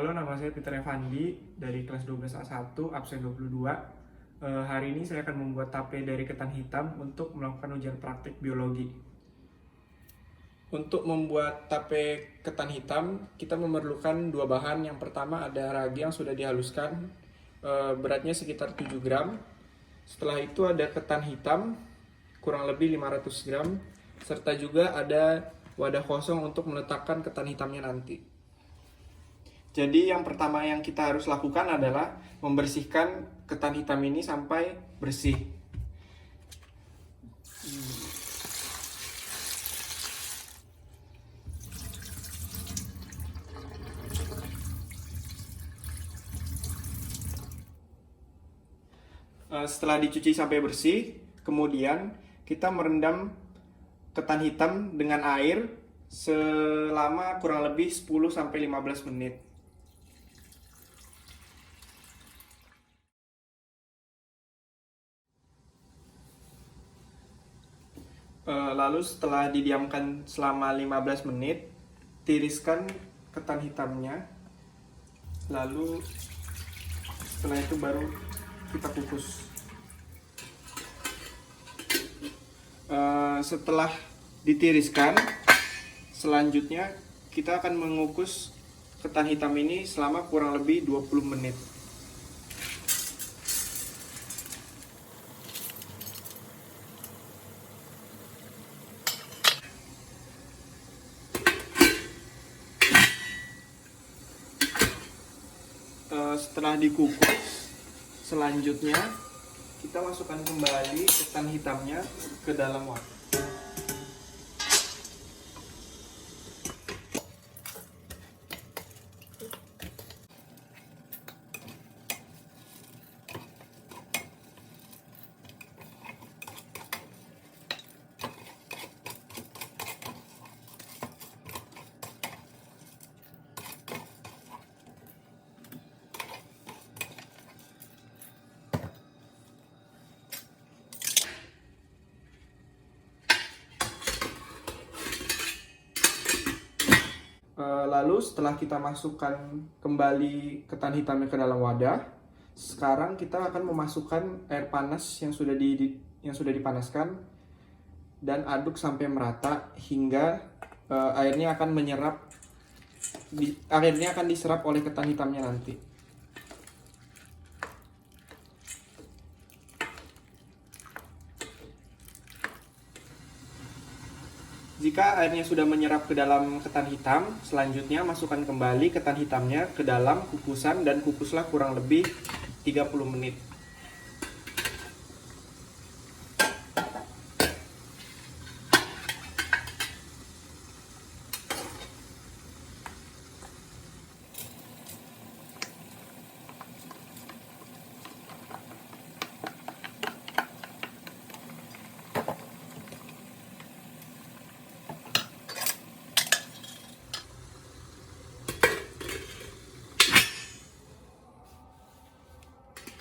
Halo, nama saya Peter Evandi dari kelas 12A1, absen 22. Hari ini saya akan membuat tape dari ketan hitam untuk melakukan ujian praktik biologi. Untuk membuat tape ketan hitam, kita memerlukan dua bahan. Yang pertama ada ragi yang sudah dihaluskan, beratnya sekitar 7 gram. Setelah itu ada ketan hitam, kurang lebih 500 gram, serta juga ada wadah kosong untuk meletakkan ketan hitamnya nanti. Jadi yang pertama yang kita harus lakukan adalah membersihkan ketan hitam ini sampai bersih. Setelah dicuci sampai bersih, kemudian kita merendam ketan hitam dengan air selama kurang lebih 10-15 menit. Lalu setelah didiamkan selama 15 menit, tiriskan ketan hitamnya. Lalu setelah itu baru kita kukus. Setelah ditiriskan, selanjutnya kita akan mengukus ketan hitam ini selama kurang lebih 20 menit. Setelah dikukus, selanjutnya kita masukkan kembali ketan hitamnya ke dalam wadah. Lalu setelah kita masukkan kembali ketan hitamnya ke dalam wadah, sekarang kita akan memasukkan air panas yang sudah dipanaskan dan aduk sampai merata hingga airnya akan diserap oleh ketan hitamnya nanti. Jika airnya sudah menyerap ke dalam ketan hitam, selanjutnya masukkan kembali ketan hitamnya ke dalam kukusan dan kukuslah kurang lebih 30 menit.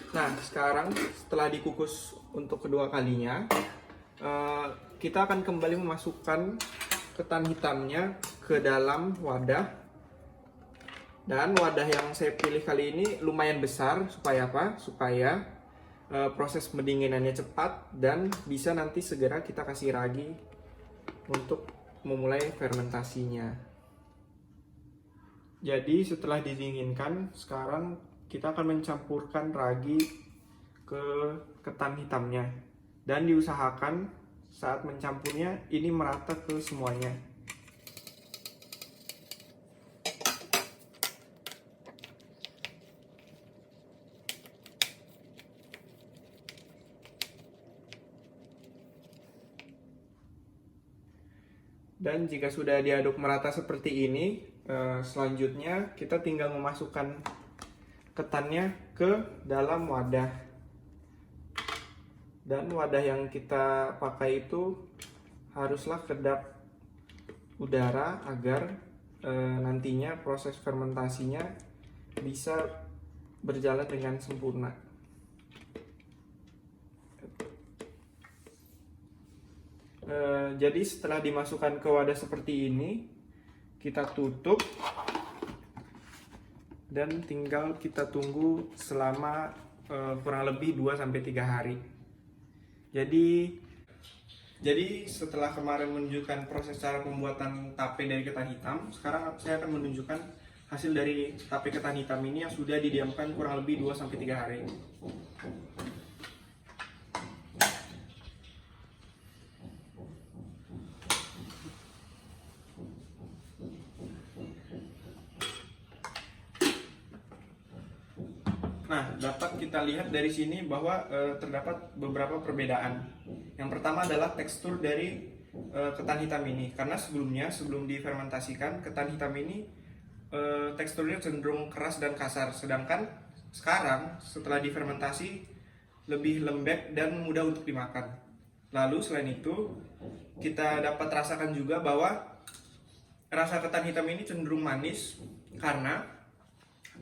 Nah, sekarang setelah dikukus untuk kedua kalinya, kita akan kembali memasukkan ketan hitamnya ke dalam wadah. Dan wadah yang saya pilih kali ini lumayan besar, supaya apa? Supaya proses pendinginannya cepat dan bisa nanti segera kita kasih ragi untuk memulai fermentasinya. Jadi setelah didinginkan, sekarang kita akan mencampurkan ragi ke ketan hitamnya dan diusahakan saat mencampurnya ini merata ke semuanya. Dan jika sudah diaduk merata seperti ini, selanjutnya kita tinggal memasukkan ketannya ke dalam wadah. Dan wadah yang kita pakai itu haruslah kedap udara agar nantinya proses fermentasinya bisa berjalan dengan sempurna. Jadi setelah dimasukkan ke wadah seperti ini, kita tutup dan tinggal kita tunggu selama kurang lebih 2-3 hari. Jadi setelah kemarin menunjukkan proses cara pembuatan tape dari ketan hitam, sekarang saya akan menunjukkan hasil dari tape ketan hitam ini yang sudah didiamkan kurang lebih 2-3 hari. Nah, dapat kita lihat dari sini bahwa terdapat beberapa perbedaan. Yang pertama adalah tekstur dari ketan hitam ini, karena sebelum difermentasikan, ketan hitam ini teksturnya cenderung keras dan kasar, sedangkan sekarang setelah difermentasi lebih lembek dan mudah untuk dimakan. Lalu selain itu, kita dapat rasakan juga bahwa rasa ketan hitam ini cenderung manis, karena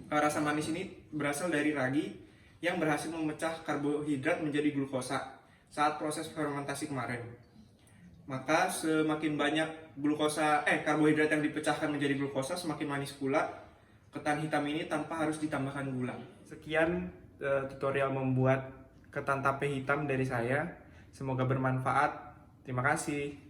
rasa manis ini berasal dari ragi yang berhasil memecah karbohidrat menjadi glukosa saat proses fermentasi kemarin. Maka semakin banyak karbohidrat yang dipecahkan menjadi glukosa, semakin manis pula ketan hitam ini tanpa harus ditambahkan gula. Sekian tutorial membuat ketan tape hitam dari saya. Semoga bermanfaat. Terima kasih.